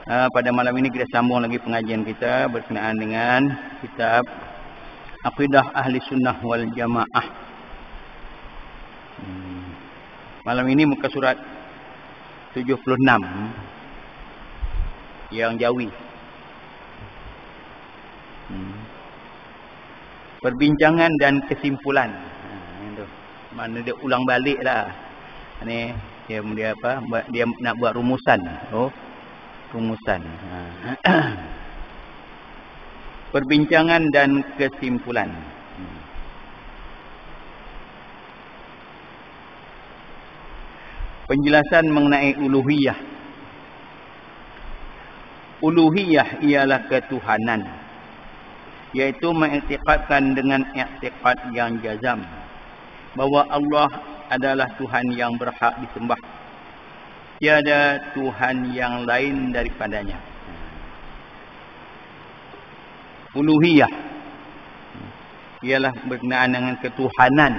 Pada malam ini kita sambung lagi pengajian kita berkenaan dengan kitab Aqidah Ahli Sunnah wal Jamaah. Malam ini muka surat 76 yang Jawi. Perbincangan dan kesimpulan. Mana dia ulang balik lah. Ni dia apa? Dia nak buat rumusan. Rumusan. Perbincangan dan kesimpulan. Penjelasan mengenai uluhiyah. Uluhiyah ialah ketuhanan, iaitu mengiktikadkan dengan iktikad yang jazam bahawa Allah adalah Tuhan yang berhak disembah. Tiada Tuhan yang lain daripadanya. Uluhiyah ialah berkenaan dengan ketuhanan.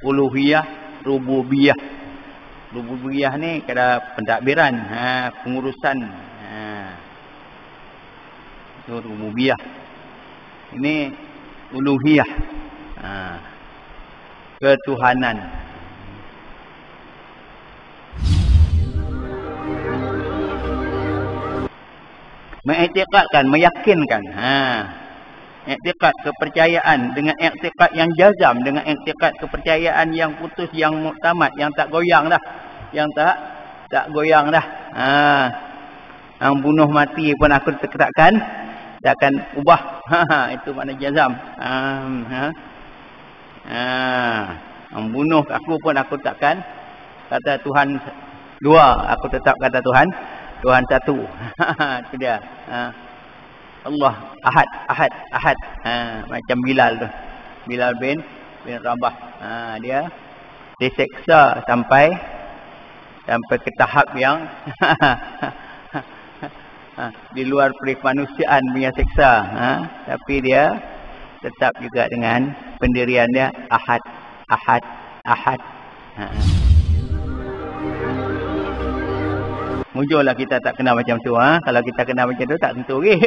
Uluhiyah, rububiyah. Rububiyah ni kira pentadbiran, pengurusan. Itu rububiyah. Ini uluhiyah. Ketuhanan. Mengiktikadkan, meyakinkan. Iktikad kepercayaan dengan iktikad yang jazam, dengan iktikad kepercayaan yang putus, yang muktamad, yang tak goyang dah. Yang tak goyang dah. Yang bunuh mati pun aku takkan ubah. Itu makna jazam. Membunuh aku pun aku takkan kata Tuhan dua, aku tetap kata Tuhan satu. Itu dia. Allah Ahad. Macam Bilal tu. Bilal bin Rabah. Dia diseksa sampai ke tahap yang di luar permanusiaan punya seksa. Tapi dia tetap juga dengan pendirian dia Ahad. Mujurlah kita tak kena macam tu. Kalau kita kena macam tu tak tentu lagi.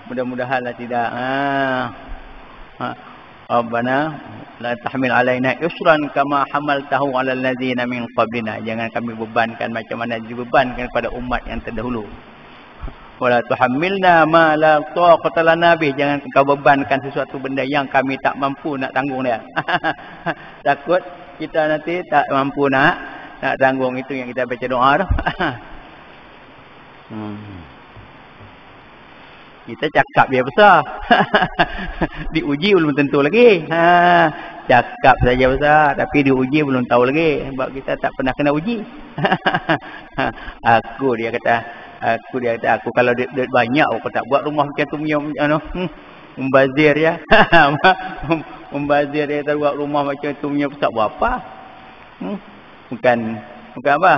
Mudah-mudahanlah tidak. Rabbana la tahmil alaina yusran kama hamaltahu alal ladzina min qablina. Jangan kami bebankan macam mana dibebankan kepada umat yang terdahulu. Wala tuhammilna ma la taqata lana bih. Jangan kau bebankan sesuatu benda yang kami tak mampu nak tanggung dia. Takut kita nanti tak mampu nak tanggung. Itu yang kita baca doa tu. Kita cakap dia besar. Diuji belum tentu lagi. Cakap saja besar, tapi diuji belum tahu lagi. Sebab kita tak pernah kena uji. Dia kata aku kalau duit banyak aku tak buat rumah macam tu punya membazir ya. Membazir dia tak buat rumah macam tu punya besar buat apa? Bukan apa?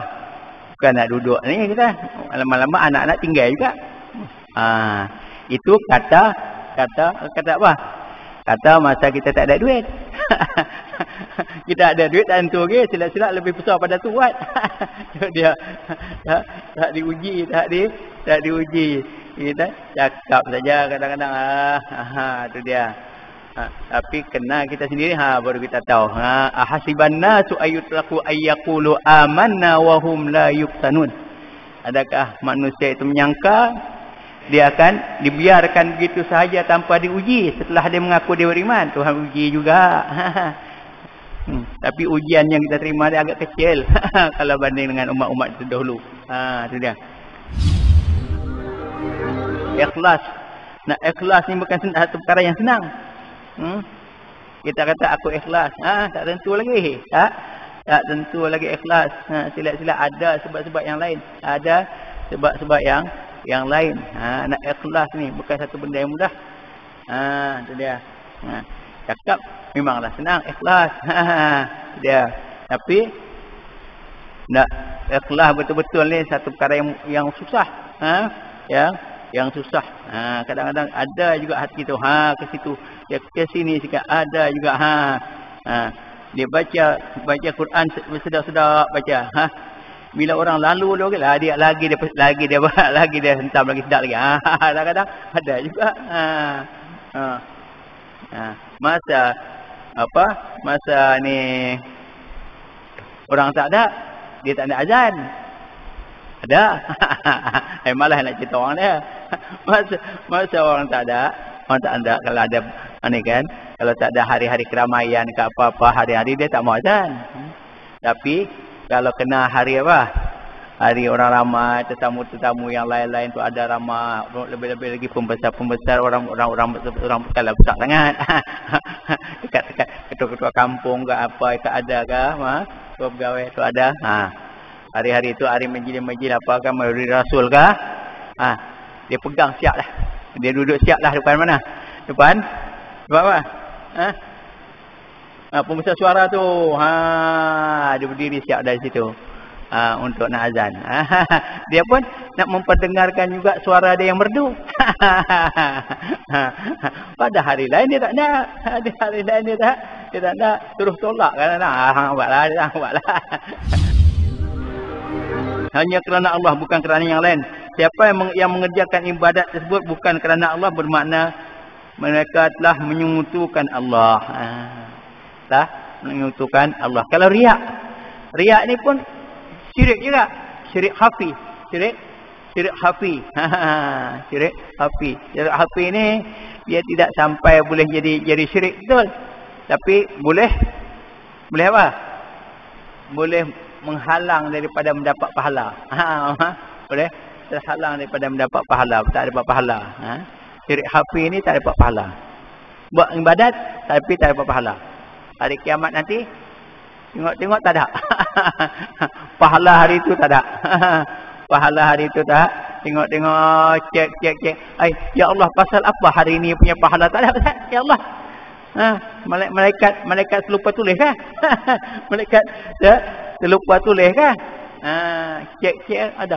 Bukan nak duduk ni kita. Lama-lama anak-anak tinggal juga. Itu kata apa? Kata masa kita tak ada duit. Kita ada duit tak tentu lagi, silat-silat lebih besar pada tu buat. Dia tak diuji, tak diuji. Kita cakap saja kadang-kadang itu dia. Tapi kena kita sendiri baru kita tahu. Ahasibanna su'ayyutraku ayyaqulu amanna wa hum la yuftanun. Adakah manusia itu menyangka dia akan dibiarkan begitu sahaja tanpa diuji setelah dia mengaku dia beriman? Tuhan uji juga. Tapi ujian yang kita terima dia agak kecil kalau banding dengan umat-umat terdahulu. Itu dia. Ikhlas. Nah, ikhlas ni bukan satu perkara yang senang. Kita kata aku ikhlas. Tak tentu lagi. Tak tentu lagi ikhlas. Sila-sila ada sebab-sebab yang lain. Ada sebab-sebab yang lain. Nak ikhlas ni bukan satu benda yang mudah. Itu dia. Cakap memanglah senang ikhlas. Dia. Tapi nak ikhlas betul-betul ni satu perkara yang susah. Yang susah. Kadang-kadang ada juga hati tu ke situ, dia ke sini sikit, ada juga dia baca Quran sedap-sedap baca. Bila orang lalu dia lagi dia hentam lagi sedap lagi. Kadang-kadang ada juga. Masa ni orang tak ada, dia tak ada azan. Ada. Malah nak cerita orang dia. Masa orang tak ada kalau ada ni kan, kalau tak ada hari-hari keramaian ke apa-apa, hari-hari dia tak mau azan. Tapi kalau kena hari hari orang ramai, tetamu-tetamu yang lain-lain tu ada ramai, lebih-lebih lagi pembesar-pembesar, orang bukanlah besar sangat. Dekat ketua-ketua kampung ke apa ke ada ke, ketua pegawai tu ada. Hari-hari tu hari majlis apa kan, Maulid Rasul ke, dia pegang siap lah. Dia duduk siap lah depan mana? Depan apa? Pembesar suara tu. Dia berdiri siap dari situ. Untuk nak azan. Dia pun nak memperdengarkan juga suara dia yang merdu. Pada hari lain dia tak nak. Hari lain dia tak nak. Terus tolak kan. Buatlah. Hanya kerana Allah, bukan kerana yang lain. Siapa yang mengerjakan ibadat tersebut bukan kerana Allah, bermakna mereka telah menyekutukan Allah. Telah menyekutukan Allah. Kalau riak ni pun syirik juga. Syirik khafi. Syirik khafi. Syirik khafi. Syirik khafi ni dia tidak sampai boleh jadi syirik betul. Tapi boleh apa? Boleh menghalang daripada mendapat pahala. Boleh terhalang daripada mendapat pahala. Tak dapat pahala. Syirik khafi ni tak dapat pahala. Buat ibadat tapi tak dapat pahala. Hari kiamat nanti tengok tak ada. Pahala hari itu tak ada. Pahala hari itu tak. Tengok cek. Ya Allah, pasal apa hari ini punya pahala tak ada? Ya Allah. Malaikat terlupa tulis kan? Malaikat terlupa tulis kan? Cek ada.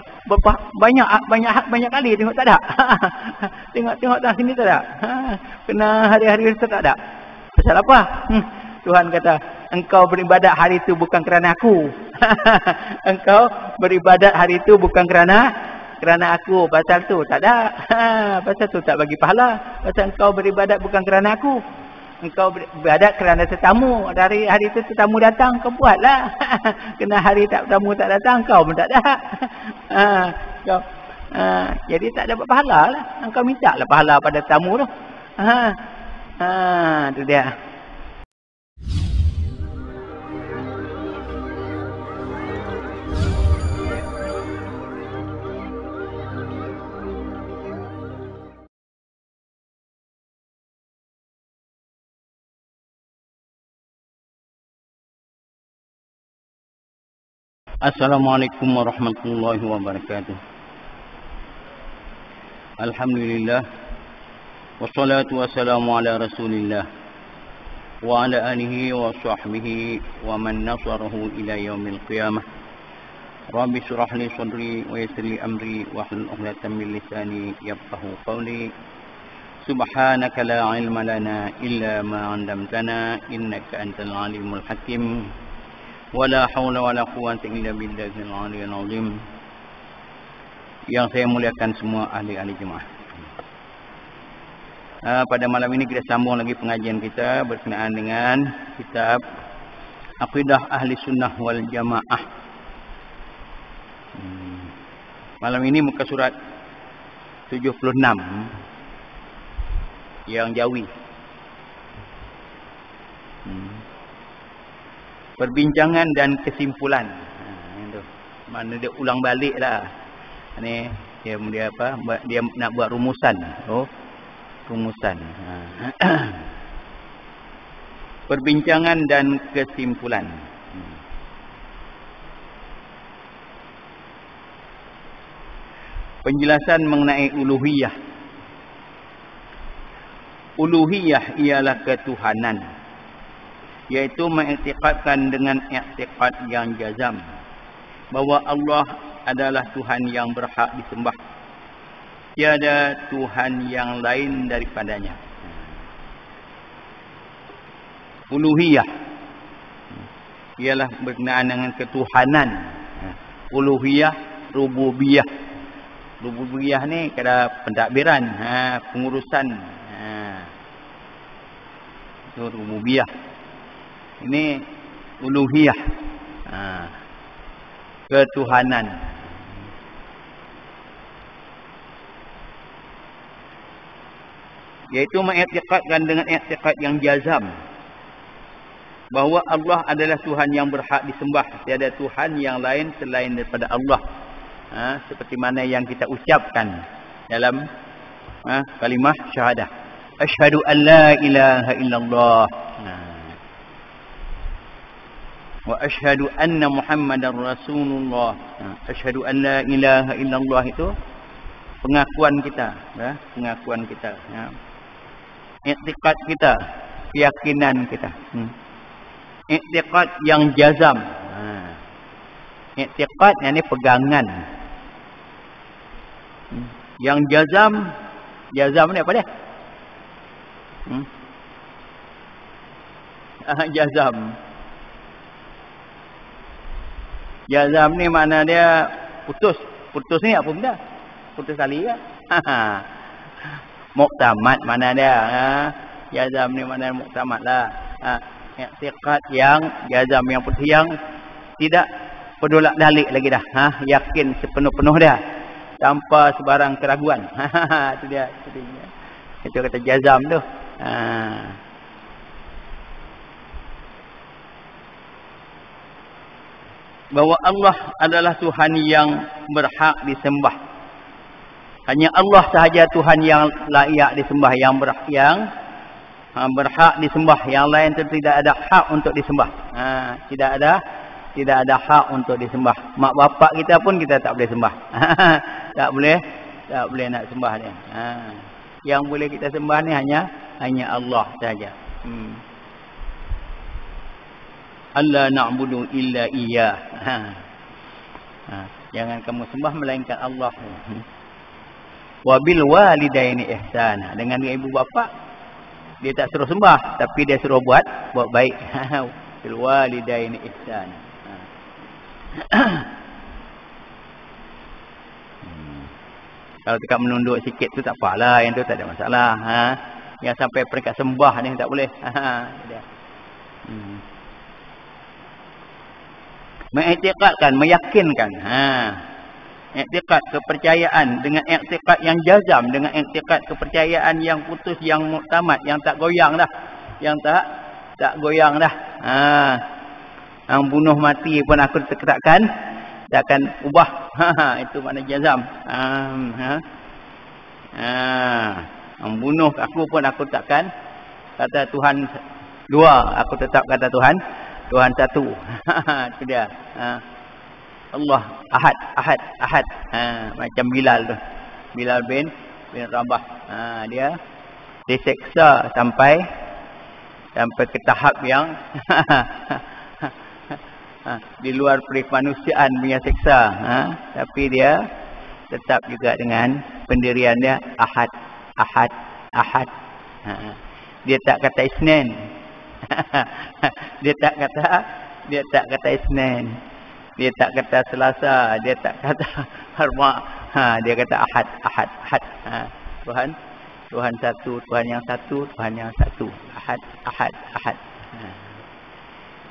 Banyak kali tengok tak ada. Tengok dah sini tak ada. Kena hari-hari itu tak ada. Pasal apa? Tuhan kata, engkau beribadat hari itu bukan kerana aku. Engkau beribadat hari itu bukan kerana aku. Pasal tu tak ada. Pasal tu tak bagi pahala. Pasal engkau beribadat bukan kerana aku. Engkau beribadat kerana tetamu. Dari hari itu tetamu datang, kau buatlah. Kena hari tetamu tak datang, kau pun tak ada. Jadi tak dapat pahala lah. Engkau minta lah pahala pada tetamu tu. Itu dia. Assalamualaikum warahmatullahi wabarakatuh. Alhamdulillah. Wassalatu wassalamu ala rasulillah. Wa ala alihi wa sahbihi wa man nasarahu ila yaumil qiyamah. Rabbi surah li sadri wa yassir li amri wa hlul 'uqdatam min lisani yafqahu qawli. Subhanaka la ilma lana illa ma 'allamtana innaka antal alimul hakim. Wala haula wala quwwata illa billahil aliyyil azim. Yang saya muliakan semua ahli-ahli jemaah. Pada malam ini kita sambung lagi pengajian kita berkenaan dengan kitab Aqidah Ahli Sunnah wal Jamaah. Malam ini muka surat 76 yang Jawi. Perbincangan dan kesimpulan. Mana dia ulang balik lah. Ni dia apa? Dia nak buat rumusan. Rumusan. Perbincangan dan kesimpulan. Penjelasan mengenai uluhiyah. Uluhiyah ialah ketuhanan, iaitu mengiktikadkan dengan iktikad yang jazam bahawa Allah adalah Tuhan yang berhak disembah, tiada Tuhan yang lain daripadanya. Uluhiyah ialah berkenaan dengan ketuhanan. uluhiyah, rububiyah. Rububiyah ni kira pentadbiran, pengurusan. Itu rububiyah. Ini uluhiyah. Ketuhanan. Iaitu mengiktikadkan dengan iktikad yang jazam bahawa Allah adalah Tuhan yang berhak disembah, tiada Tuhan yang lain selain daripada Allah. Seperti mana yang kita ucapkan dalam kalimah syahadah. Asyhadu an la ilaha illallah. Wa asyhadu anna Muhammadar Rasulullah. Asyhadu an la ilaha illallah itu pengakuan kita, pengakuan kita. Iktikad kita, keyakinan kita. Iktikad yang jazam. Iktikad yang ni pegangan. Yang jazam ni apa dia? Jazam. Jazam ni makna dia putus. Putus ni apa benda? Putus tali ke? Muktamad mana dia? Jazam ni makna muktamad lah. Iktikad yang jazam, yang putus, yang tidak pedulak dalik lagi dah. Yakin sepenuh-penuh dia, tanpa sebarang keraguan. Itu dia. Itu kata jazam tu. Bahawa Allah adalah Tuhan yang berhak disembah. Hanya Allah sahaja Tuhan yang layak disembah, yang berhak disembah. Yang lain itu tidak ada hak untuk disembah. Tidak ada hak untuk disembah. Mak bapak kita pun kita tak boleh sembah. Tak boleh nak sembah dia. Yang boleh kita sembah ni hanya Allah saja. Allah na'budu illa iyyah. Jangan kamu sembah melainkan Allah. Wa bil walidaini ihsana. Dengan ibu bapa dia tak suruh sembah, tapi dia suruh buat baik. Bil walidaini ihsana. Kalau dekat menunduk sikit tu tak apalah, yang tu tak ada masalah. Yang sampai peringkat sembah ni tak boleh. Mengiktikadkan, meyakinkan. Iktikad kepercayaan dengan iktikad yang jazam, dengan iktikad kepercayaan yang putus, yang muktamad, yang tak goyang dah. Yang tak goyang dah. Yang bunuh mati pun aku takkan ubah. Itu makna jazam. Membunuh aku pun aku takkan kata Tuhan dua, aku tetap kata Tuhan satu. Itu dia. Allah ahad. Macam Bilal tu. Bilal bin Rabah. Dia diseksa sampai ke tahap yang di luar permanusiaan punya seksa. Tapi dia tetap juga dengan pendirian dia ahad. Dia tak kata isnin. Dia tak kata isnin. Dia tak kata selasa, dia tak kata arba. Dia kata ahad. Tuhan satu, Tuhan yang satu. Ahad.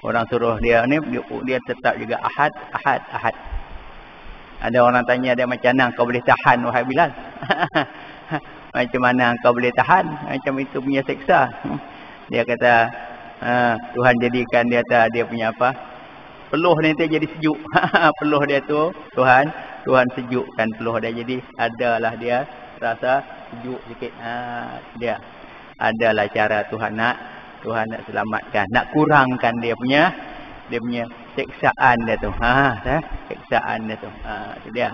Orang suruh dia ni, dia tetap juga ahad. Ada orang tanya dia, macam mana kau boleh tahan wahai Bilal? Macam mana kau boleh tahan? Macam itu punya seksa. Dia kata Tuhan jadikan dia punya apa? Peluh ni dia jadi sejuk. Peluh dia tu Tuhan sejukkan peluh dia, jadi adalah dia rasa sejuk sikit. Dia adalah cara Tuhan nak selamatkan, nak kurangkan dia punya seksaan dia tu. Seksaan dia tu. Itu dia.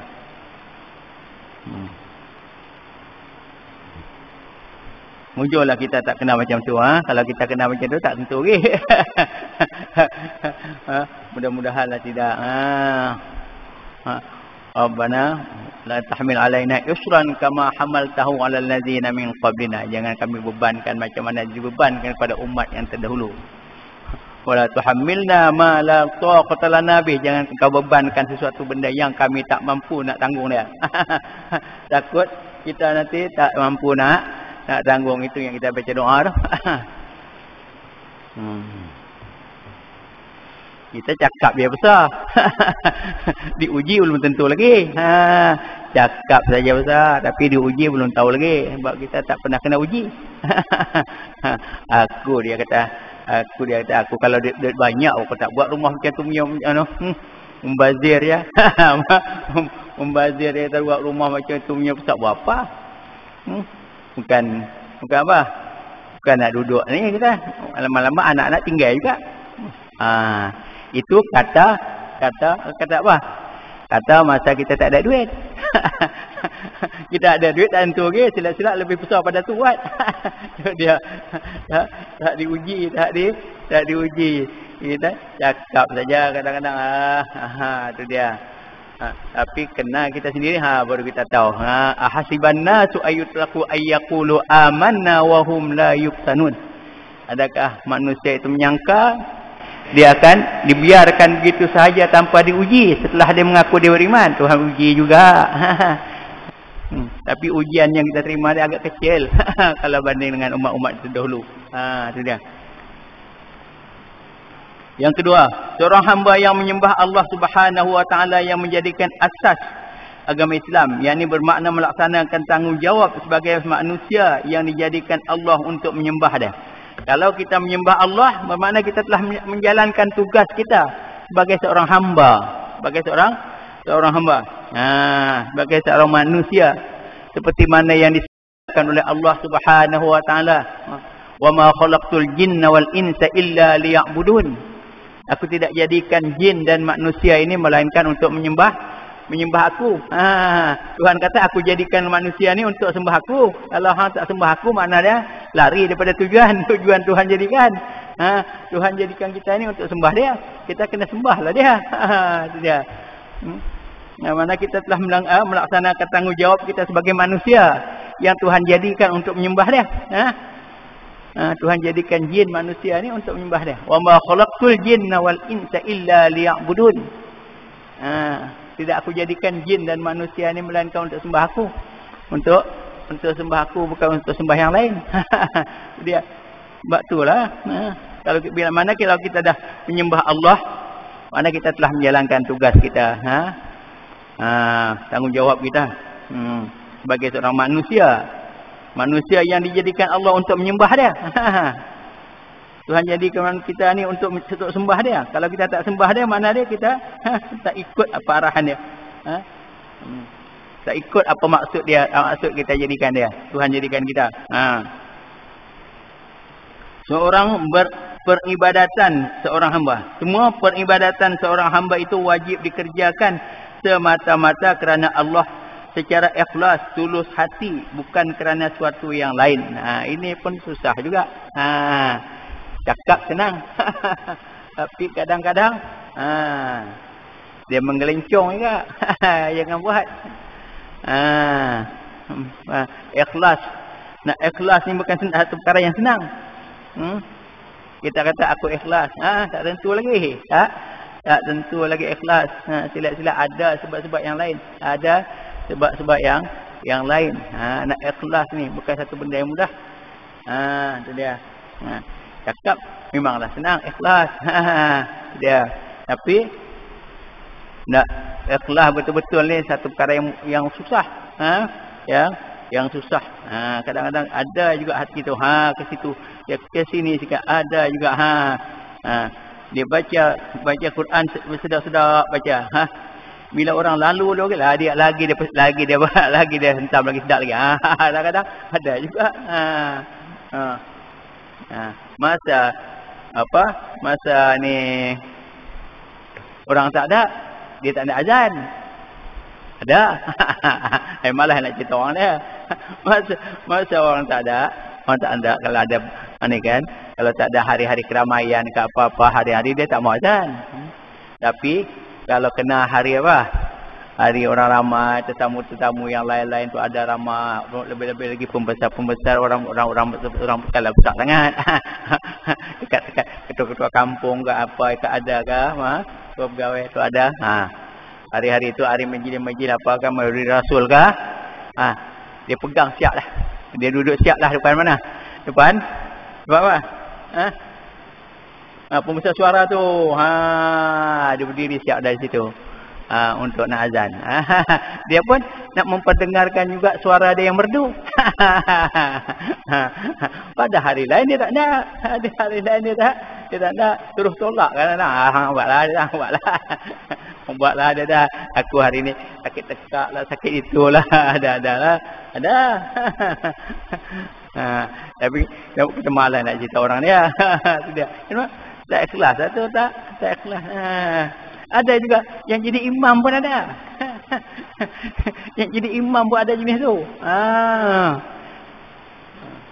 Mujurlah kita tak kena macam tu. Kalau kita kena macam tu, tak tentu lagi. Mudah-mudahanlah tidak. Rabbana la tahmil alaina yusran kama hamaltahu alal ladzina min qablina. Jangan kami bebankan macam mana dibebankan kepada umat yang terdahulu. Wala tuhammilna ma la taqata lana bih. Jangan kau bebankan sesuatu benda yang kami tak mampu nak tanggung dia. Takut kita nanti tak mampu nak tanggung. Itu yang kita baca doa tu. Kita cakap dia besar. Diuji belum tentu lagi. Cakap saja besar, tapi diuji belum tahu lagi. Sebab kita tak pernah kena uji. Aku kata, aku kalau duit banyak, aku tak buat rumah macam tu punya, membazir ya. Membazir dia tak buat rumah macam tu punya besar berapa? Bukan apa? Bukan nak duduk ni kita. Lama-lama anak-anak tinggal juga. Itu kata apa? Kata masa kita tak ada duit. Kita ada duit tak tentu lagi, silat-silat lebih besar pada tu buat. Dia tak diuji, tak diuji. Kita cakap saja kadang-kadang tu dia. Tapi kena kita sendiri baru kita tahu. Ahasiban nasu ayyutraku ayyaqulu amanna wa hum la yuftanun. Adakah manusia itu menyangka dia akan dibiarkan begitu sahaja tanpa diuji setelah dia mengaku dia beriman? Tuhan uji juga. Tapi ujian yang kita terima dia agak kecil kalau banding dengan umat-umat terdahulu. Itu dia. Yang kedua, seorang hamba yang menyembah Allah Subhanahu wa taala yang menjadikan asas agama Islam, yakni bermakna melaksanakan tanggungjawab sebagai manusia yang dijadikan Allah untuk menyembah dia. Kalau kita menyembah Allah, bermakna kita telah menjalankan tugas kita sebagai seorang hamba, sebagai seorang hamba. Sebagai seorang manusia seperti mana yang disebutkan oleh Allah Subhanahu wa taala, "Wa ma khalaqtul jinna wal insa illa liya'budun." Aku tidak jadikan jin dan manusia ini melainkan untuk menyembah aku. Tuhan kata aku jadikan manusia ni untuk sembah aku. Kalau hang tak sembah aku, makna dia lari daripada tujuan Tuhan jadikan. Tuhan jadikan kita ni untuk sembah dia. Kita kena sembahlah dia. Itu dia. Mana kita telah melaksanakan tanggungjawab kita sebagai manusia yang Tuhan jadikan untuk menyembah dia. Tuhan jadikan jin manusia ni untuk menyembah dia. Wa ma khalaqtul jinna wal insa illa liya'budun. Tidak aku jadikan jin dan manusia ni melainkan untuk sembah aku. Untuk sembah aku, bukan untuk sembah yang lain. Dia sebab itulah. Kalau bila mana kalau kita dah menyembah Allah, mana kita telah menjalankan tugas kita, tanggungjawab kita sebagai seorang manusia yang dijadikan Allah untuk menyembah dia. Tuhan jadikan kita ni untuk sembah dia. Kalau kita tak sembah dia, mana dia kita tak ikut apa arahan dia. Tak ikut apa maksud dia, maksud kita jadikan dia. Tuhan jadikan kita. Seorang peribadatan seorang hamba. Semua peribadatan seorang hamba itu wajib dikerjakan semata-mata kerana Allah secara ikhlas, tulus hati, bukan kerana suatu yang lain. Ini pun susah juga. Cakap senang. Tapi kadang-kadang dia menggelencong juga. Jangan buat. Ikhlas. Nak ikhlas ni bukan satu perkara yang senang. Kita kata aku ikhlas. Tak tentu lagi. Tak tentu lagi ikhlas. Sila-sila ada sebab-sebab yang lain. Ada sebab-sebab yang lain. Nak ikhlas ni bukan satu benda yang mudah. Itu dia. Cakap memanglah senang ikhlas. Dia. Tapi nak ikhlas betul-betul ni satu perkara yang susah. Yang susah. Kadang-kadang ada juga hati tu ke situ, dia ke sini sikit, ada juga dia baca Quran sedap-sedap baca. Bila orang lalu dia lagi dia hentam lagi sedap lagi. Kadang-kadang ada juga. Masa ni orang tak ada, dia tak ada azan. Ada. Malah nak cerita orang dia. Masa orang tak ada kalau ada ni kan, kalau tak ada hari-hari keramaian ke apa-apa, hari-hari dia tak mau azan. Tapi kalau kena hari hari orang ramai, tetamu-tetamu yang lain-lain tu ada ramai, lebih-lebih lagi pembesar-pembesar, orang besar besar sangat. Dekat-dekat ketua-ketua kampung ke apa ke ada ke, ketua pegawai tu ada. Hari-hari tu hari majlis-majlis apa kan, Maulid Rasul ke, dia pegang siap lah. Dia duduk siap lah depan mana? Depan apa? Pembesar suara tu. Dia berdiri siap dari situ. Untuk nak azan. Dia pun nak memperdengarkan juga suara dia yang merdu. Pada hari lain dia tak nak. Pada hari lain dia tak nak. Terus tolak kan. Buatlah dia dah. Aku hari ni sakit tekak lah, sakit itulah. Ada lah. Ada. Tapi kita malas nak cerita orang dia. Dia. Tak ikhlas satu tak ikhlas. Ada juga yang jadi imam pun ada. Yang jadi imam pun ada jenis tu.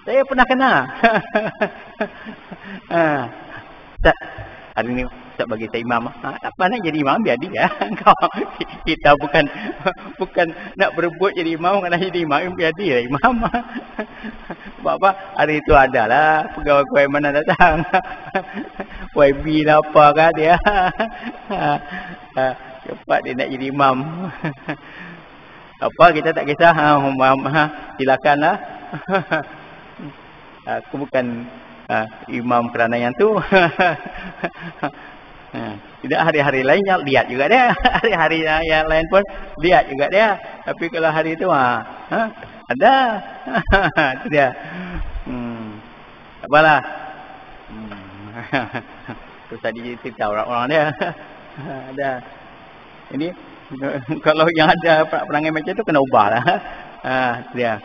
Saya pernah kena. Tak, hari ni tak bagi saya imam. Tak apa nak jadi imam, biar dia. Kita bukan nak berebut jadi imam, kena jadi imam, biar dia imam. Sebab apa? Hari itu adalah pegawai mana datang. YB lah apa kan dia. Cepat dia nak jadi imam. Apa kita tak kisah. Silakanlah. Aku bukan imam kerana yang tu. Tidak, hari-hari lain lihat juga dia. Hari-hari yang lain pun lihat juga dia. Tapi kalau hari itu ada. Itu dia. Tak apalah. Tu tadi cerita orang-orang dia. Ada. Ini kalau yang ada perangai macam tu kena ubahlah. Dia.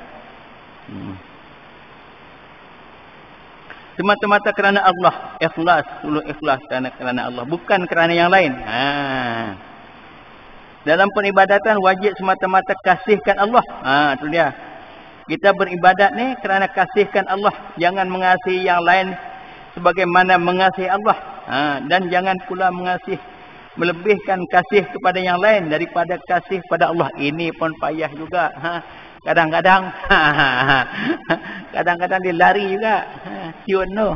Semata-mata kerana Allah, ikhlas, dulu ikhlas kerana Allah, bukan kerana yang lain. Dalam peribadatan wajib semata-mata kasihkan Allah. Itu dia. Kita beribadat ni kerana kasihkan Allah, jangan mengasihi yang lain sebagaimana mengasihi Allah. Dan jangan pula melebihkan kasih kepada yang lain daripada kasih pada Allah. Ini pun payah juga. Kadang-kadang dia lari juga. Cium tu.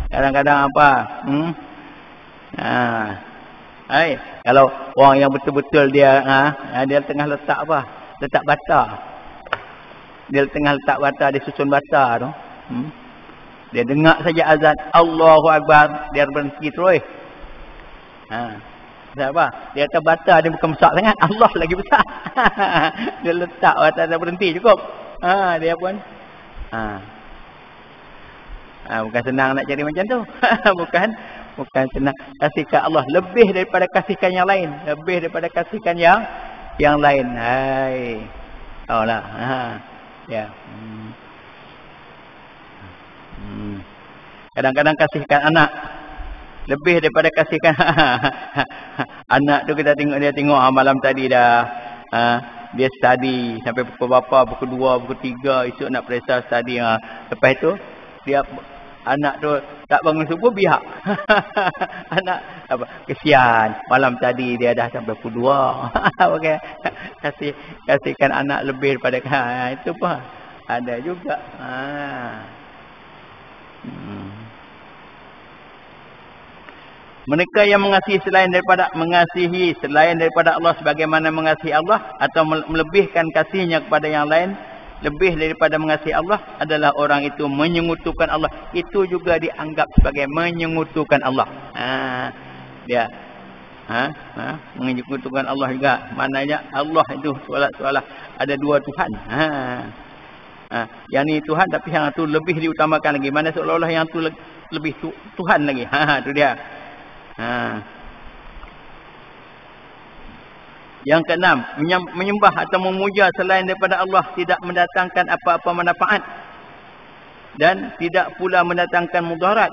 Kadang-kadang apa? Kalau orang yang betul-betul dia tengah letak apa? Letak bata. Dia tengah letak bata, dia susun bata tu. Dia dengar saja azan Allahu Akbar, dia berhenti terus. Apa? Dia kata bata dia bukan besar sangat, Allah lagi besar. Dia letak bata dah berhenti cukup. Dia pun bukan senang nak cari macam tu. bukan senang. Kasihkan Allah lebih daripada kasihkan yang lain, lebih daripada kasihkan yang lain. Tahulah. Ya. Kadang-kadang kasihkan anak lebih daripada kasihkan anak tu. Kita tengok malam tadi dah dia study sampai pukul berapa, pukul 2, pukul 3, esok nak periksa study. Lepas tu dia anak tu tak bangun subuh biar. Anak apa, kesian malam tadi dia dah sampai pukul 2. Okey. Kasihkan anak lebih daripada itu pun ada juga. Mereka yang mengasihi selain daripada Allah sebagaimana mengasihi Allah, atau melebihkan kasihnya kepada yang lain lebih daripada mengasihi Allah, adalah orang itu menyekutukan Allah. Itu juga dianggap sebagai menyekutukan Allah. Dia menyekutukan Allah juga. Maknanya Allah itu seolah-olah ada dua Tuhan. Yang ni Tuhan, tapi yang tu lebih diutamakan lagi. Mana seolah-olah yang tu lebih Tuhan lagi. Itu dia. Yang keenam, menyembah atau memuja selain daripada Allah tidak mendatangkan apa-apa manfaat dan tidak pula mendatangkan mudarat.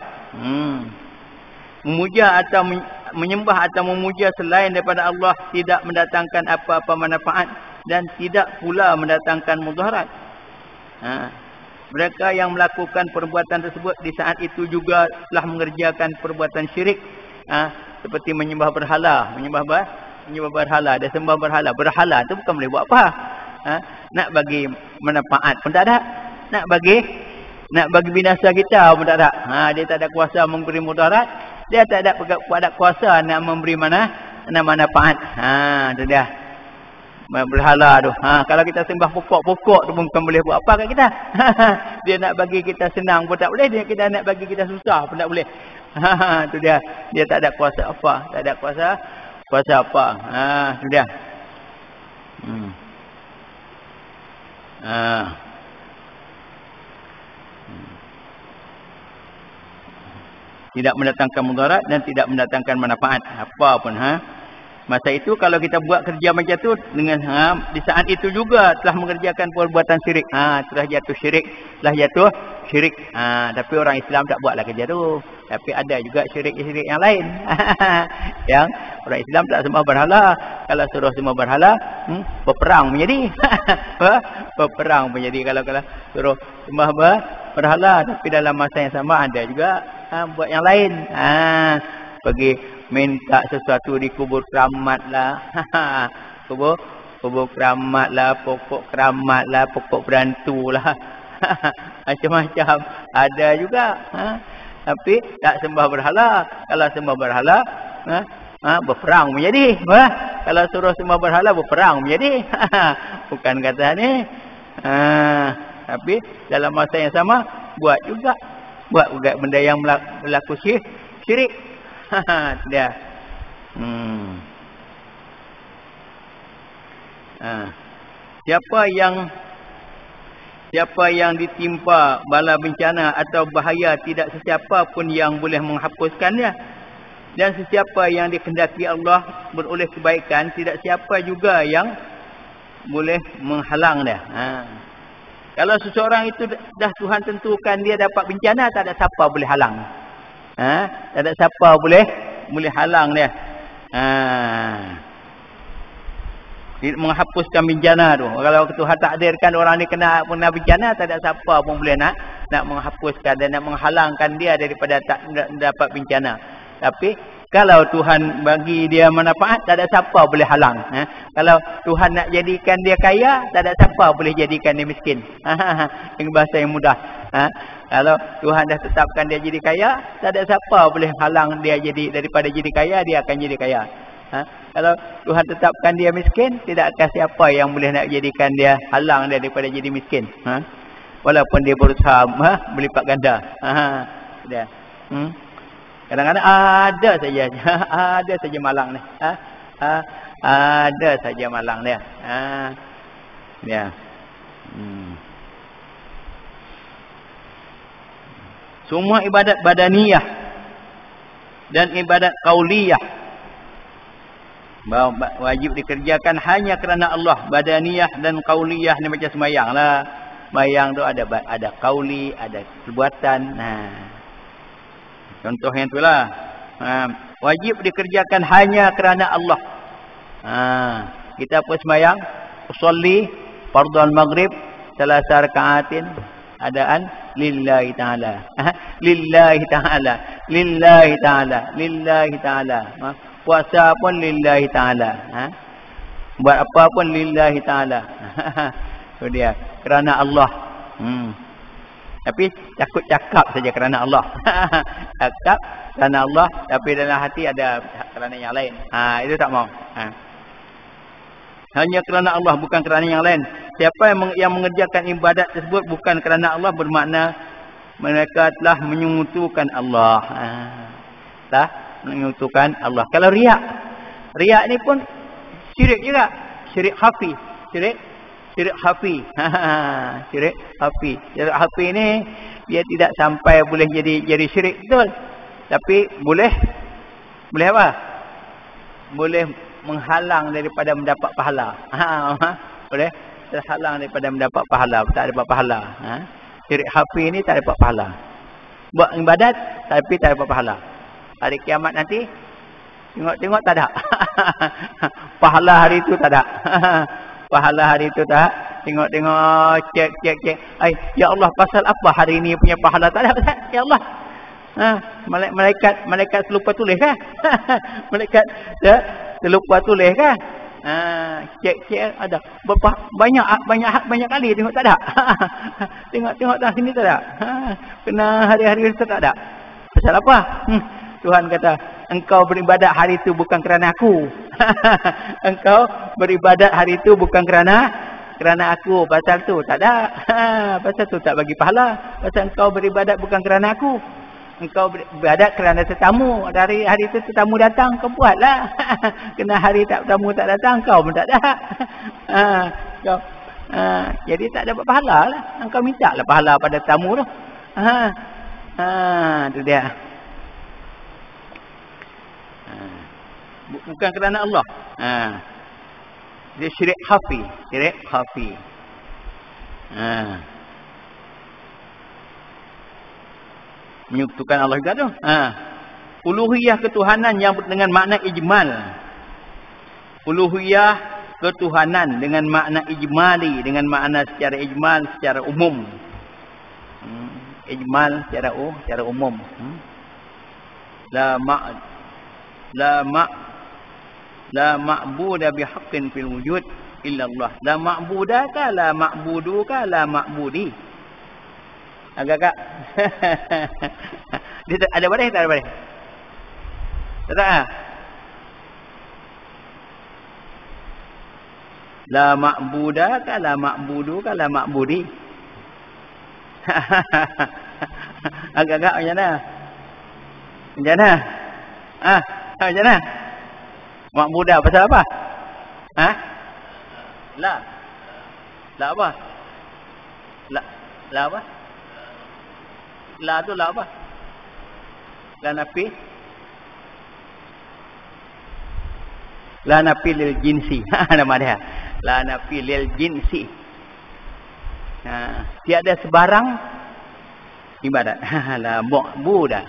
Memuja atau menyembah atau memuja selain daripada Allah tidak mendatangkan apa-apa manfaat dan tidak pula mendatangkan mudarat. Mereka yang melakukan perbuatan tersebut di saat itu juga telah mengerjakan perbuatan syirik. Seperti menyembah berhala, menyembah berhala, dia sembah berhala. Berhala tu bukan boleh buat apa. Nak bagi manfaat pun tak ada. Nak bagi binasa kita pun tak ada. Dia tak ada kuasa memberi mudarat. Dia tak ada kuasa nak memberi manfaat. Tu dia. Berhala tu. Kalau kita sembah pokok-pokok tu pun bukan boleh buat apa kat kita. Dia nak bagi kita senang pun tak boleh. Kita nak bagi kita susah pun tak boleh. Tu dia. Dia tak ada kuasa apa. Tak ada kuasa apa. Tu dia. Tidak mendatangkan mudarat dan tidak mendatangkan manfaat apa pun. Masa itu kalau kita buat kerja macam tu dengan di saat itu juga telah mengerjakan perbuatan syirik. Telah jatuh syirik. Tapi orang Islam tak buatlah kerja tu. Tapi ada juga syirik-syirik yang lain. Yang orang Islam tak sembah berhala. Kalau suruh sembah berhala, berperang menjadi. Berperang menjadi kalau suruh sembah berhala. Tapi dalam masa yang sama ada juga buat yang lain. Pergi minta sesuatu di kubur keramat lah. kubur keramat lah, pokok keramat lah, pokok berantu lah. Macam-macam ada juga. Tapi tak sembah berhala. Kalau sembah berhala, berperang menjadi. Kalau suruh sembah berhala, berperang menjadi. Bukan kata ni. Tapi dalam masa yang sama buat juga benda yang berlaku syirik. Dia. Siapa yang ditimpa bala bencana atau bahaya, tidak sesiapa pun yang boleh menghapuskannya. Dan sesiapa yang dikehendaki Allah beroleh kebaikan, tidak siapa juga yang boleh menghalang dia. Kalau seseorang itu dah Tuhan tentukan dia dapat bencana, tak ada siapa boleh halang. Tak ada siapa boleh halang dia. Menghapuskan bencana tu. Kalau Tuhan takdirkan orang ni kena bencana, tak ada siapa pun boleh nak menghapuskan dan nak menghalangkan dia daripada tak dapat bencana. Tapi kalau Tuhan bagi dia manfaat, tak ada siapa boleh halang. Kalau Tuhan nak jadikan dia kaya, tak ada siapa boleh jadikan dia miskin. Dengan bahasa yang mudah. Kalau Tuhan dah tetapkan dia jadi kaya, tak ada siapa boleh halang dia daripada jadi kaya, dia akan jadi kaya. Kalau Tuhan tetapkan dia miskin, tidak akan siapa yang boleh nak jadikan dia, halang dia daripada jadi miskin. Walaupun dia berusaha berlipat ganda. Dia. Kadang-kadang ada saja malang ni. Ada saja malang dia. Dia. Semua ibadat badaniyah dan ibadat qauliyah wajib dikerjakan hanya kerana Allah. Badaniyah dan qauliyah ni macam sembahyang lah. Sembahyang tu ada qauli, ada perbuatan. Contoh yang itulah. Wajib dikerjakan hanya kerana Allah. Kita pun sembahyang, usolli fardhu maghrib salasa rakaatin adaan lillahi ta'ala. Lillahi ta'ala. Puasa pun lillahi ta'ala. Buat apa pun lillahi ta'ala. Itu dia. Kerana Allah. Tapi takut cakap saja kerana Allah. Cakap kerana Allah, tapi dalam hati ada kerana yang lain. Itu tak mau. Hanya kerana Allah, bukan kerana yang lain. Siapa yang mengerjakan ibadat tersebut bukan kerana Allah, bermakna mereka telah menyekutukan Allah. Telah menyekutukan Allah. Kalau riak ni pun syirik juga. Syirik khafi. Syirik khafi. Syirik khafi ni dia tidak sampai boleh jadi syirik betul. Tapi boleh apa? Boleh menghalang daripada mendapat pahala. Boleh terhalang daripada mendapat pahala. Tak dapat pahala. Syirik khafi ni tak dapat pahala. Buat ibadat tapi tak dapat pahala. Hari kiamat nanti tengok tak ada. Pahala hari itu tak ada. Pahala hari itu tak. Tengok cek. Ya Allah, pasal apa hari ini punya pahala tak ada? Ya Allah. Malaikat selupa tulis kan? Malaikat selupa tulis kan? Cek ada. Banyak kali tengok tak ada. Tengok dah sini tak ada. Kena hari-hari tak ada. Pasal apa? Tuhan kata, engkau beribadat hari itu bukan kerana aku. Engkau beribadat hari itu bukan kerana aku. Pasal tu tak ada. Pasal tu tak bagi pahala. Pasal engkau beribadat bukan kerana aku. Engkau beribadat kerana tetamu. Dari hari itu tetamu datang, kau buatlah. Kena hari tetamu tak datang, kau pun tak ada. Jadi tak dapat pahala lah. Engkau minta lah pahala pada tetamu tu. Tu dia. Bukan kerana Allah. Dia syirik khafi. Menyekutukan Allah juga tu. Uluhiyah ketuhanan yang dengan makna ijmal. Uluhiyah ketuhanan dengan makna ijmali, dengan makna secara ijmal, secara umum. Ijmal secara umum. La ma'buda bihaqqin fil wujud illa Allah. La ma'buda ka la ma'budu ka la ma'budi. Agak-agak. Dia ada baris tak ada baris? Tak. La ma'buda ka la ma'budu ka la ma'budi. Agak-agak macam mana? Macam mana? Macam mana? Ma'budah pasal apa? La apa? La apa? La tu la apa? La nafi? La nafi lil jinsi. Nama dia. La nafi lil jinsi. Tiada sebarang ibadat. La ma'budah.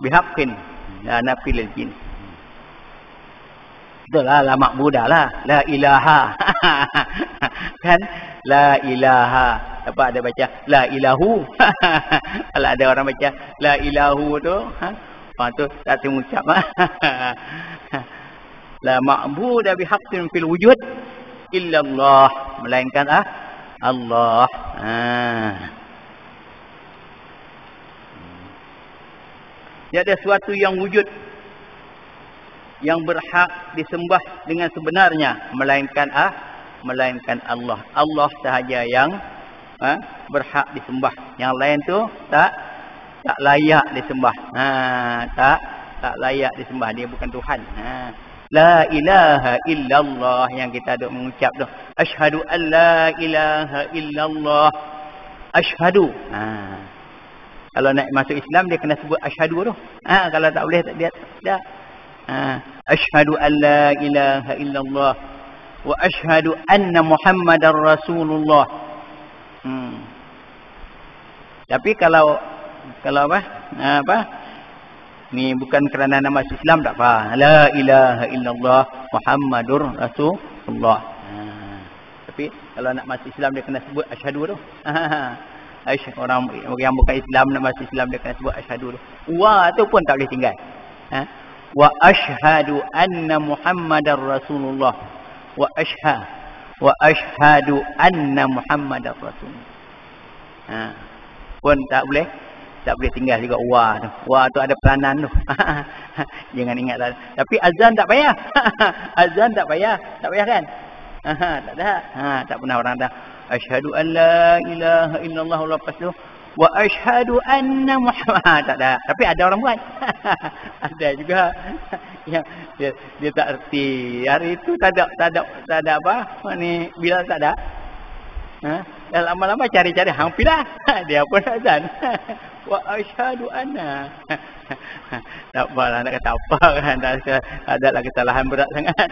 Bihaqqin. La nafi lil jinsi. Itulah la ma'budah lah. La ilaha. Kan? La ilaha. Apa ada baca? La ilahu. Kalau ada orang baca la ilahu tu, tu tak mengucap. La ma'budah bihaqqin fil wujud illa Allah. Melainkan Allah. Tiada sesuatu yang wujud yang berhak disembah dengan sebenarnya melainkan Allah. Allah sahaja yang berhak disembah. Yang lain tu tak layak disembah. Tak layak disembah. Dia bukan Tuhan. La ilaha illallah yang kita duk mengucap tu. Asyhadu an la ilaha illallah. Asyhadu. Kalau nak masuk Islam dia kena sebut asyhadu tu. Kalau tak boleh dia tak. Asyhadu an la ilaha illallah wa asyhadu anna Muhammadar Rasulullah. Tapi kalau apa? Ni bukan kerana nama Islam tak apa. La ilaha illallah Muhammadur Rasulullah. Tapi kalau nak masuk Islam dia kena sebut asyhadu tu. Orang yang bukan Islam nak masuk Islam dia kena sebut asyhadu tu. Wa tu pun tak boleh tinggal. Wa asyhadu anna Muhammadar Rasulullah. Wa asyhadu anna Muhammadar Rasulullah. Pun tak boleh tinggal juga wa tu. Wa tu ada peranan tu. Jangan ingat lah. Tapi azan tak payah. Azan tak payah kan? Tak ada. Tak pernah orang dah asyhadu an la ilaha illallah lepas tu wa asyhadu anna Muhammad. Tak ada. Tapi ada orang buat. Ada juga yang dia tak erti. Hari itu tak ada apa? Ni bila tak ada. Dah lama-lama cari-cari hampilah. Dia pun azan. Wa asyhadu anna. Tak apalah nak kata apa kan. Ada lah kesalahan berat sangat.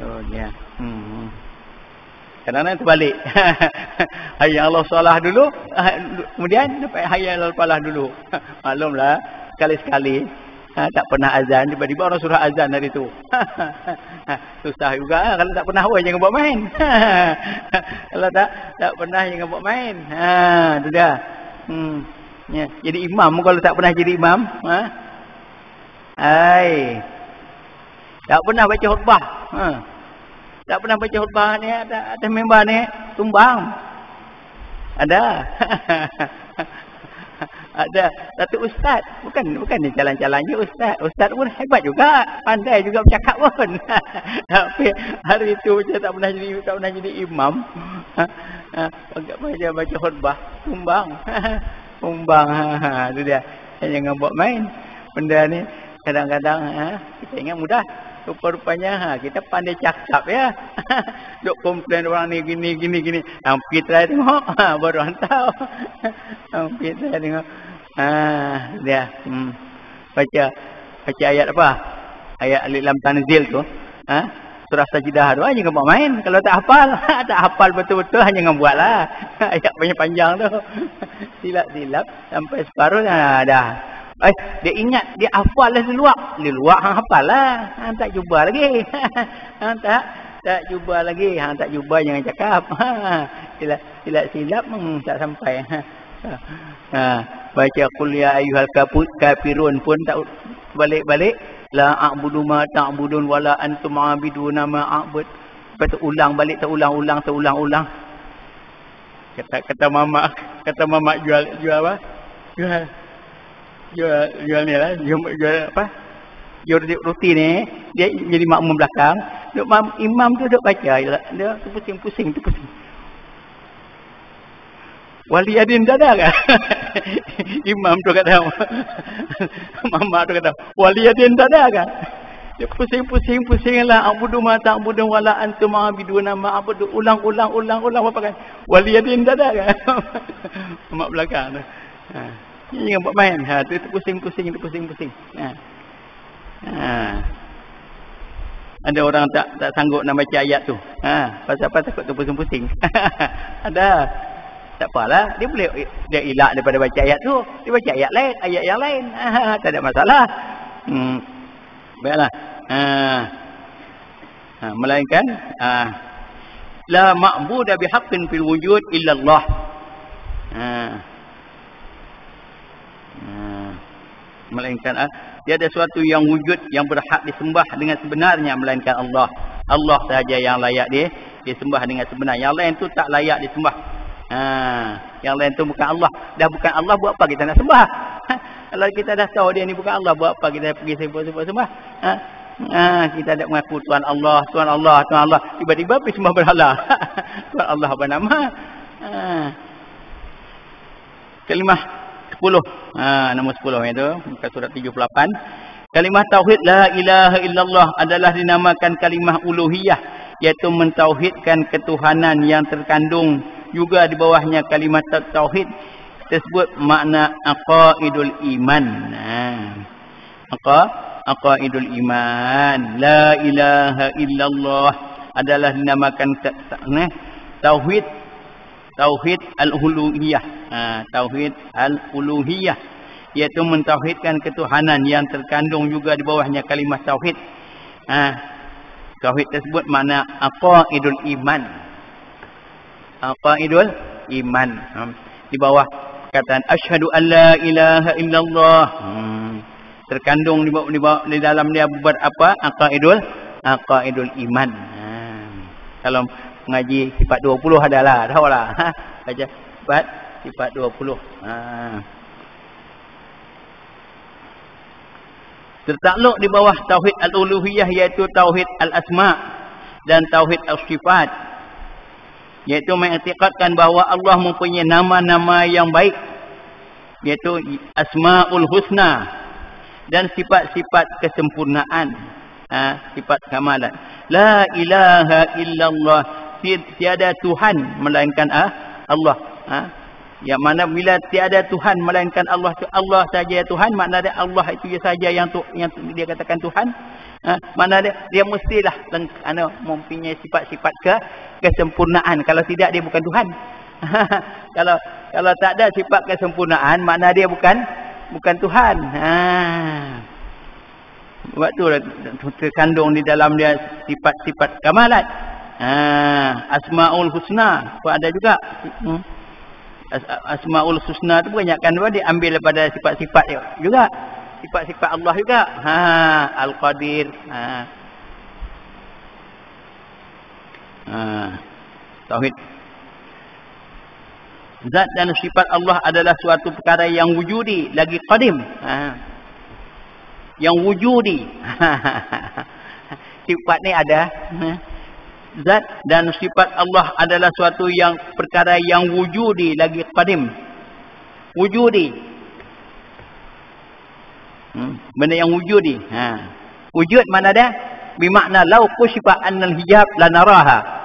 Oh ya. Kadang-kadang terbalik. Hayya Allah salah dulu, kemudian hayya Allah falah dulu. Maklumlah, sekali-sekali tak pernah azan, tiba-tiba orang suruh azan hari tu. Susah juga kalau tak pernah jangan buat main. Kalau tak pernah jangan buat main. Tu dia. Ya, jadi imam kalau tak pernah jadi imam, tak pernah baca khutbah. Tak pernah baca khutbah ni atas member ni tumbang. Ada. Ada satu ustaz, bukan ni jalan-jalan je ustaz. Ustaz pun hebat juga, pandai juga bercakap pun. Tapi hari tu macam tak pernah jadi imam. Baca khutbah tumbang. Tumbang. Itu dia. Jangan buat main. Benda ni kadang-kadang kita ingat mudah. Rupa-rupanya kita pandai cakap ya. Duk komplain orang ni gini. Hampir try tengok. Baru orang tahu. Hampir try tengok. Dia. Baca ayat apa? Ayat Alif Lam Tanzil tu. Surah Sajdah tu jangan buat main. Kalau tak hafal betul-betul jangan buatlah. Ayat panjang tu. Silap-silap sampai separuh dah. Dia ingat, dia hafal lah seluak hang hafal lah. Hang tak cuba lagi. Hang tak cuba lagi. Hang tak cuba jangan cakap. Silap-silap tak sampai. Baca qul ya ayyuhal kafirun pun tak balik-balik. La a'budu ma ta'budun wala antum 'abiduna ma a'bud. Lepas tu ulang balik, terulang-ulang. Kata mama jual apa? Jual ni lah, jual apa? Jual roti ni, dia jadi makmum belakang. Imam tu duk baca, dia pusing. Waliadin dada kan? Imam tu kata, mama tu kata, waliadin dada kan? Dia pusing lah. Abudu ma ta'budun wala antum ma'abiduna ma'abudu. Ulang apa kan? Waliadin dada kan? Mak belakang tu. Jangan buat main. Tu pusing. Ada orang tak sanggup nak baca ayat tu. Pasal apa takut tu pusing-pusing. Ada. Tak apalah, dia elak daripada baca ayat tu. Dia baca ayat yang lain. Tak ada masalah. Baiklah. Melainkan la ma'budu bihaqqin fil wujud illa Allah. Melainkan tiada sesuatu yang wujud yang berhak disembah dengan sebenarnya melainkan Allah. Allah sahaja yang layak disembah dengan sebenar. Yang lain tu tak layak disembah. Yang lain tu bukan Allah. Dah bukan Allah, buat apa kita nak sembah? Kalau kita dah tahu dia ni bukan Allah, buat apa kita pergi sembah? Kita tak mengaku Tuhan Allah. Tiba-tiba pergi sembah berhala. Tuhan Allah apa nama? Kalimah 10. Nombor 10 itu muka surat 78. Kalimah tauhid la ilaha illallah adalah dinamakan kalimah uluhiyah, iaitu mentauhidkan ketuhanan yang terkandung juga di bawahnya kalimah tauhid tersebut makna aqaidul iman. Aqaidul iman. La ilaha illallah adalah dinamakan tauhid al-uluhiyah. Tauhid al-uluhiyah iaitu mentauhidkan ketuhanan yang terkandung juga di bawahnya kalimah tauhid. Tauhid tersebut makna aqaidul iman. Aqaidul iman. Di bawah perkataan asyhadu an la ilaha illallah. Terkandung di dalam dia buat apa? Aqaidul iman. Kalau mengaji sifat 20 adalah, tahulah. Baca sifat 20. Tertakluk di bawah tauhid al-uluhiyah iaitu tauhid al-asma dan tauhid al-sifat, iaitu mengiktikadkan bahawa Allah mempunyai nama-nama yang baik, iaitu asmaul husna, dan sifat-sifat kesempurnaan, sifat kamalan. La ilaha illallah, tiada Tuhan melainkan Allah. Yang mana bila tiada Tuhan melainkan Allah, Allah saja Tuhan, makna dia Allah itu saja yang dia katakan Tuhan. Makna dia mestilah mempunyai sifat-sifat kesempurnaan. Kalau tidak dia bukan Tuhan. Kalau tak ada sifat kesempurnaan, makna dia bukan Tuhan. Sebab tu terkandung di dalam dia sifat-sifat kamalat. Asmaul husna pun ada juga. Asmaul Husna tu kebanyakan dia ambil daripada sifat-sifat juga. Sifat-sifat Allah juga. Al-Qadir. Tauhid. Zat dan sifat Allah adalah suatu perkara yang wujudi, lagi qadim. Yang wujudi. Sifat ni ada. Zat dan sifat Allah adalah suatu yang perkara yang wujudi, lagi qadim. Wujudi. Benda yang wujudi. Wujud mana dia? Bermakna lau kushifa annal hijab lanaraha.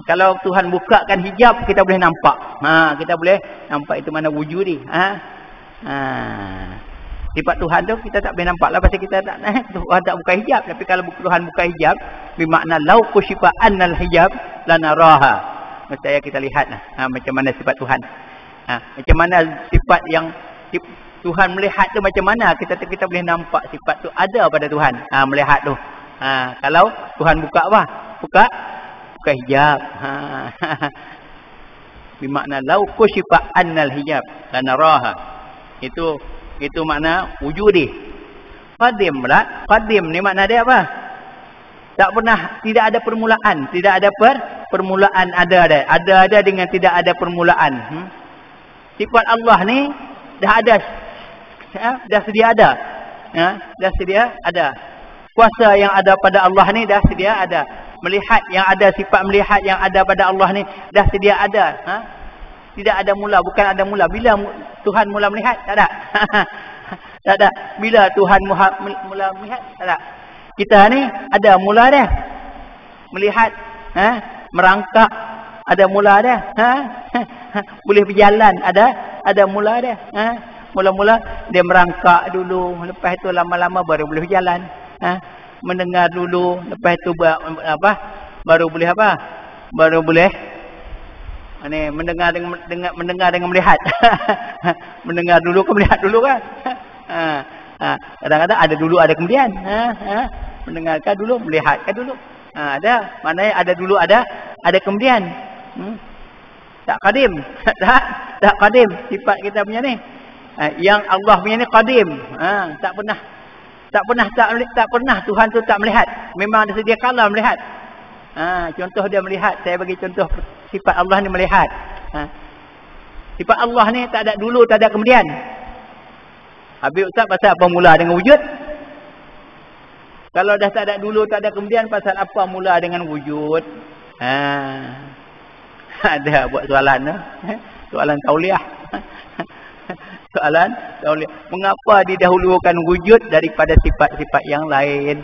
Kalau Tuhan bukakan hijab, kita boleh nampak. Kita boleh nampak, itu mana wujudi. Sifat Tuhan tu kita tak boleh nampak lah, pasal kita tak Tuhan tak buka hijab. Tapi kalau Tuhan buka hijab, bermakna lau kushifa annal hijab lanaraha. Maksudnya kita lihatlah macam mana sifat Tuhan. Macam mana sifat yang Tuhan melihat tu macam mana, kita boleh nampak sifat tu ada pada Tuhan. Melihat tu. Kalau Tuhan buka apa? Buka hijab. Bermakna lau kushifa annal hijab lanaraha. Itu makna wujudi. Qadim pula. Qadim ni makna dia apa? Tak pernah, tidak ada permulaan. Tidak ada permulaan ada. Ada dengan tidak ada permulaan. Sifat Allah ni dah ada. Dah sedia ada. Dah sedia ada. Kuasa yang ada pada Allah ni dah sedia ada. Melihat yang ada, sifat melihat yang ada pada Allah ni dah sedia ada. Tidak ada mula, bukan ada mula. Bila Tuhan mula melihat? Tak ada. Tak ada. Bila Tuhan mula melihat? Tak ada. Kita ni ada mula dia. Melihat, merangkak, ada mula dia. Boleh berjalan, ada mula dia. Mula-mula dia merangkak dulu, lepas itu lama-lama baru boleh berjalan. Mendengar dulu, lepas itu baru boleh apa? Baru boleh mendengar dengan melihat. Mendengar dulu ke melihat dulu kan? Kadang-kadang ada dulu ada kemudian. Mendengarkan dulu, melihatkan dulu. Ada, maknanya ada dulu ada kemudian. Tak qadim. Tak qadim sifat kita punya ni. Yang Allah punya ni qadim. Tak pernah Tuhan tu tak melihat. Memang ada sedia kala melihat. Contoh dia melihat. Saya bagi contoh sifat Allah ni melihat. Sifat Allah ni tak ada dulu, tak ada kemudian. Habis Ustaz pasal apa mula dengan wujud? Kalau dah tak ada dulu, tak ada kemudian, pasal apa mula dengan wujud? Ada buat soalan tu. Soalan tauliah. Soalan tauliah. Mengapa didahulukan wujud daripada sifat-sifat yang lain?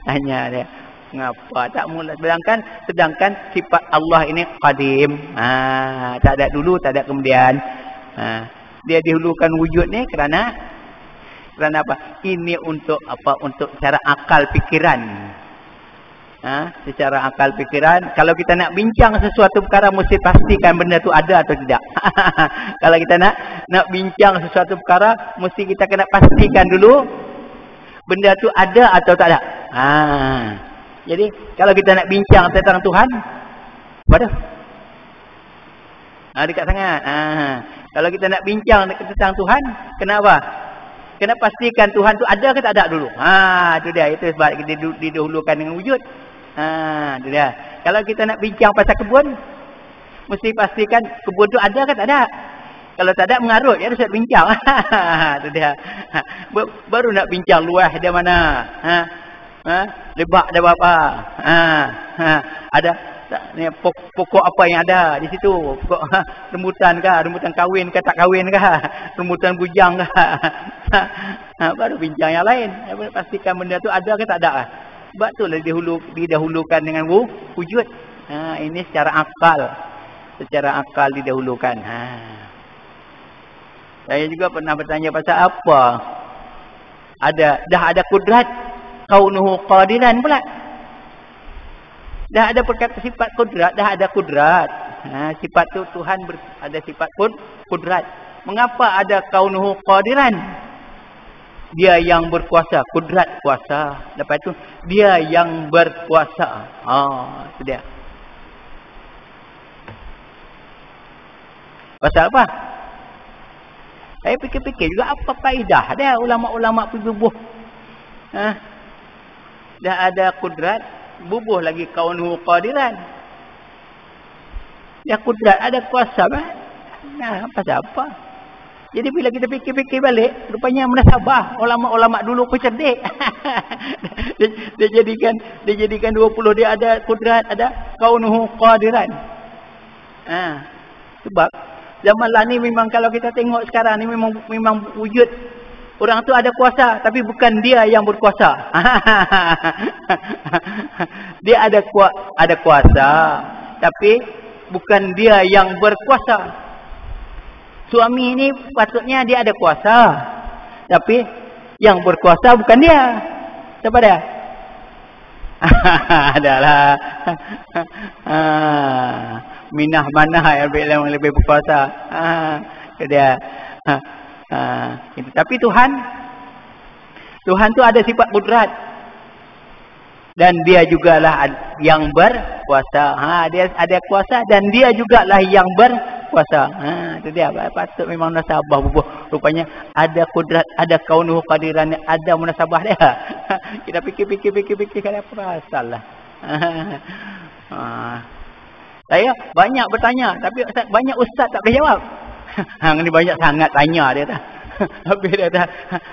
Hanya dia. Mengapa tak mula? Sedangkan sifat Allah ini qadim. Tak ada dulu, tak ada kemudian. Dia dihulukan wujud ni kerana apa? Ini untuk apa? Untuk secara akal fikiran. Secara akal fikiran, kalau kita nak bincang sesuatu perkara, mesti pastikan benda tu ada atau tidak. Kalau kita nak bincang sesuatu perkara, mesti kita kena pastikan dulu benda tu ada atau tak ada. Jadi kalau kita nak bincang tentang Tuhan, apa? Dekat sangat. Kalau kita nak bincang tentang Tuhan, kenapa? Kena pastikan Tuhan tu ada ke tak ada dulu. Itu dia. Itu sebab dia didahulukan dengan wujud. Itu dia. Kalau kita nak bincang pasal kebun, mesti pastikan kebun tu ada ke tak ada. Kalau tak ada, mengarut. Ya, harus bincang. Itu dia. Baru nak bincang luas dia mana. Lebak dia berapa. Ada ni pokok apa yang ada di situ? Pokok rembutan kah? Rembutan kahwin ke tak kahwin kah? Rembutan bujang kah? Baru bincang yang lain. Pastikan benda tu ada ke tak ada. Sebab tu lah didahulukan dengan wujud. Ini secara akal. Secara akal didahulukan. Saya juga pernah bertanya pasal apa? Dah ada kudrat. Kaunuhu qadiran pula. Dah ada perkata sifat kudrat, dah ada kudrat. Sifat tu Tuhan ada sifat kudrat. Mengapa ada kaunuhu qadiran? Dia yang berkuasa, kudrat kuasa. Lepas tu dia yang berkuasa. Itu dia. Pasal apa? Saya fikir-fikir juga apa faedah dia ulama-ulama pergi bubuh. Dah ada kudrat, bubuh lagi kaunuhu qadiran. Dia kudrat, ada kuasa kan? Pasal apa? Jadi bila kita fikir-fikir balik, rupanya munasabah. Ulama-ulama dulu pun cerdik. dia jadikan 20 dia ada kudrat, ada kaunuhu qadiran. Sebab zaman lah ni memang kalau kita tengok sekarang ni memang wujud orang tu ada kuasa tapi bukan dia yang berkuasa. Dia ada kuasa tapi bukan dia yang berkuasa. Suami ni patutnya dia ada kuasa tapi yang berkuasa bukan dia. Siapa dia? Adalah minah mana yang lebih berkuasa. Dia tapi Tuhan tu ada sifat kudrat dan dia jugalah yang berkuasa. Dia ada kuasa dan dia jugalah yang berkuasa. Itu dia patut memang munasabah bubuh. Rupanya ada kudrat, ada kaunuhu qadiran, ada munasabah dia. Kita fikir kalau perasalah. Saya banyak bertanya tapi banyak ustaz tak boleh jawab. Ni banyak sangat tanya dia dah. Habis dia dah.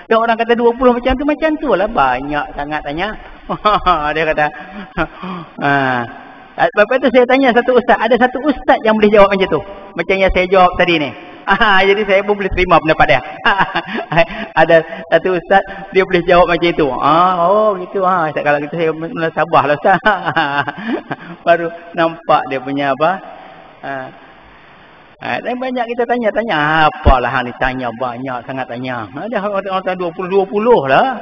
Dan orang kata 20 macam tu lah. Banyak sangat tanya. Dia kata. Lepas tu saya tanya satu ustaz. Ada satu ustaz yang boleh jawab macam tu. Macam yang saya jawab tadi ni. Jadi saya pun boleh terima pendapat dia. Ada satu ustaz dia boleh jawab macam itu. Oh gitu. Kalau gitu saya sabarlah ustaz. Baru nampak dia punya apa. Dan banyak kita tanya. Apalah hang ni tanya banyak sangat tanya. Ada orang 20 lah.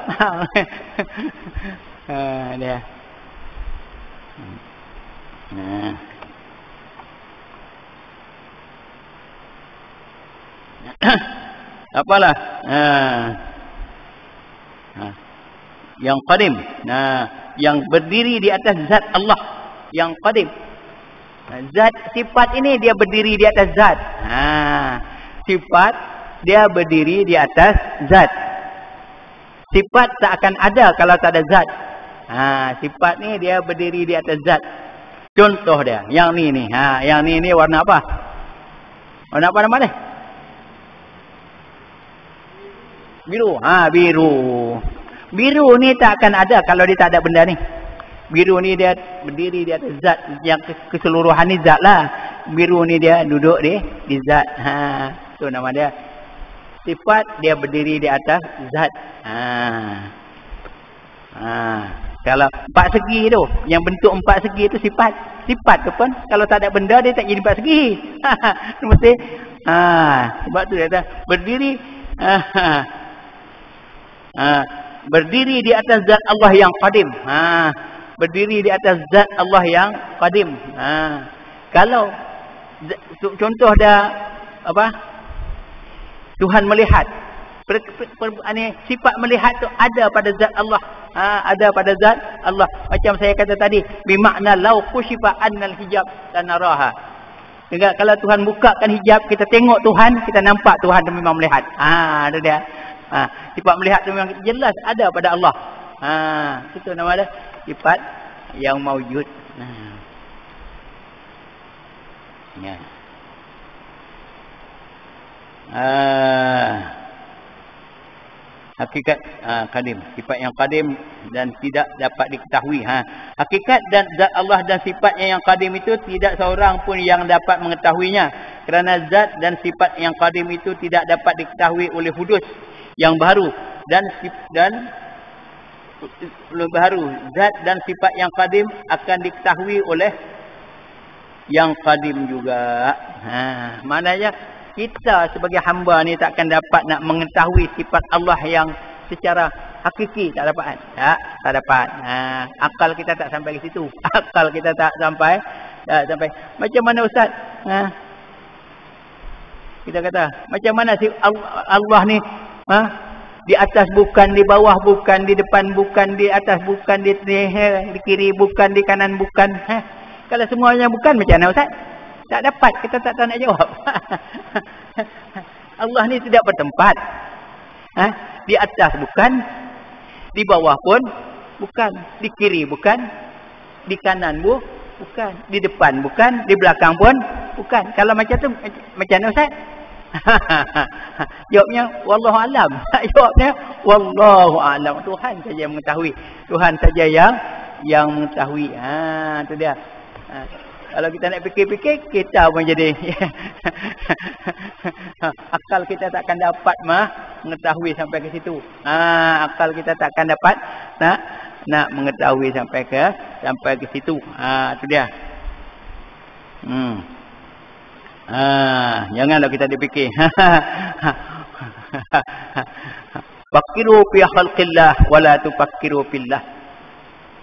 Dia. Apalah yang qadim, yang berdiri di atas zat Allah yang qadim. Zat sifat ini dia berdiri di atas zat. Sifat dia berdiri di atas zat. Sifat tak akan ada kalau tak ada zat. Sifat ni dia berdiri di atas zat. Contoh dia yang ni yang ni warna apa? Warna apa nama dia? Biru. Biru. Biru ni tak akan ada kalau dia tak ada benda ni. Biru ni dia berdiri di atas zat yang keseluruhan ni zat lah. Biru ni dia duduk di zat. Tu nama dia. Sifat dia berdiri di atas zat. Kalau empat segi tu, yang bentuk empat segi tu sifat. Sifat tu pun kalau tak ada benda dia tak jadi empat segi. Mesti sebab tu dia kata berdiri berdiri di atas zat Allah yang qadim. Berdiri di atas zat Allah yang qadim. Kalau contoh dah apa? Tuhan melihat. Sifat melihat tu ada pada zat Allah. Ada pada zat Allah. Macam saya kata tadi, bermakna law kushifa annal hijab lanaraha. Dengar, kalau Tuhan bukakan hijab, kita tengok Tuhan, kita nampak Tuhan tu memang melihat. Itu dia. Sifat melihat tu memang jelas ada pada Allah. Itu nama dia sifat yang maujud. Ya. Hakikat qadim, sifat yang qadim dan tidak dapat diketahui. Hakikat dan zat Allah dan sifatnya yang qadim itu tidak seorang pun yang dapat mengetahuinya, kerana zat dan sifat yang qadim itu tidak dapat diketahui oleh hudus yang baru dan zat dan sifat yang qadim akan diketahui oleh yang qadim juga. Maknanya kita sebagai hamba ni takkan dapat nak mengetahui sifat Allah yang secara hakiki, tak dapat. Tak dapat. Akal kita tak sampai ke situ. Akal kita tak sampai. Macam mana ustaz? Kita kata, macam mana si Allah ni di atas bukan, di bawah bukan, di depan bukan, di atas bukan, di kiri bukan, di kanan bukan. Kalau semuanya bukan, macam mana ustaz? Tak dapat, kita tak tahu nak jawab. Allah ni tidak bertempat. Di atas bukan, di bawah pun bukan, di kiri bukan, di kanan bukan, di depan bukan, di belakang pun bukan. Kalau macam tu macam mana Ustaz? Jawabnya wallahu alam. Jawabnya wallahu alam. Tuhan saja yang mengetahui. Tuhan saja yang mengetahui. Tu dia. Kalau kita nak fikir-fikir, kita pun jadi akal kita takkan dapat mengetahui sampai ke situ. Akal kita takkan dapat nak mengetahui sampai ke situ. Itu dia. Janganlah kita dipikir. Fakiru fi khalqillah wala tufakkiru fillah.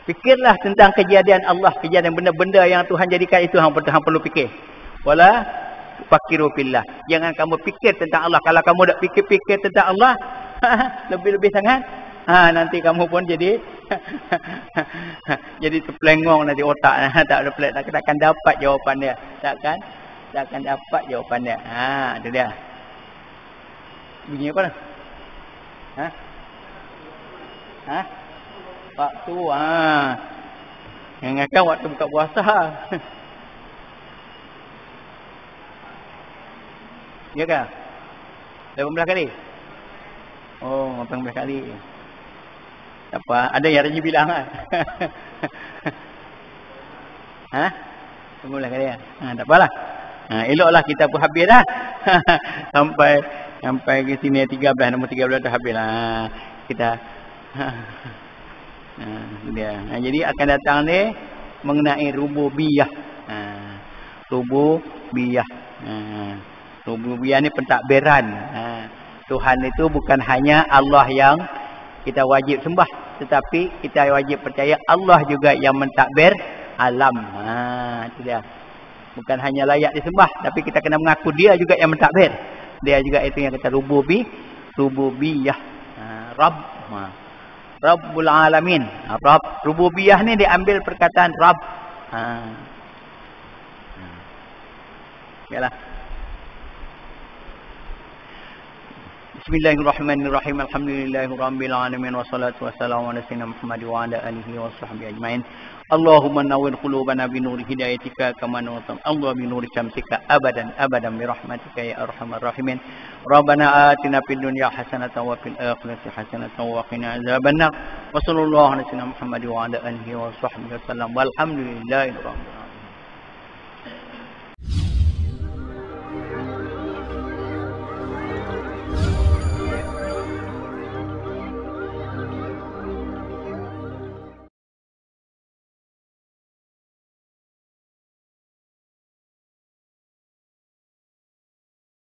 Fikirlah tentang kejadian Allah, kejadian benda-benda yang Tuhan jadikan itu hang perlu fikir. Wala tufakkiru fillah. Jangan kamu fikir tentang Allah. Kalau kamu dak fikir-fikir tentang Allah, lebih-lebih sangat, nanti kamu pun jadi jadi terpelengong nanti otak. Takkan dapat jawapan dia. Takkan dapat jawapan dia. Itu dia. Bunyi apa dah? Waktu ingatkan waktu buka puasa. Ya ke? 18 kali? Oh, 18 kali. Apa? Ada yang Raji bilang kan? 18 kali ya? Tak apalah. Eloklah kita pun habis dah. sampai ke sini 13, nombor 13 dah habis lah. Kita dia. Jadi akan datang ni mengenai rububiyah. Rububiyah. Rububiyah ni pentadbiran. Tuhan itu bukan hanya Allah yang kita wajib sembah, tetapi kita wajib percaya Allah juga yang mentadbir alam. Itu dia. Bukan hanya layak disembah, tapi kita kena mengaku dia juga yang mentadbir. Dia juga itu yang kata rububiyah. Rabb. Rabbul alamin. Rabb, rububiyah ni diambil perkataan Rabb. Yalah. Bismillahirrahmanirrahim. Alhamdulillahirabbil alamin wassalatu wassalamu ala sayyidina Muhammad wa ala alihi washabbihi ajmain. Allahumma nawwir qulubana bi nuri hidayatika kama nawwarta Allah bi nuri syamsika abadan bi rahmatika ya arhamar rahimin. Rabbana atina fid dunya hasanatan wa fil akhirati hasanatan wa qina adzabannar. Wassallallahu ala sayyidina Muhammad wa ala alihi washabbihi wasallam. Walhamdulillahirabbil alamin.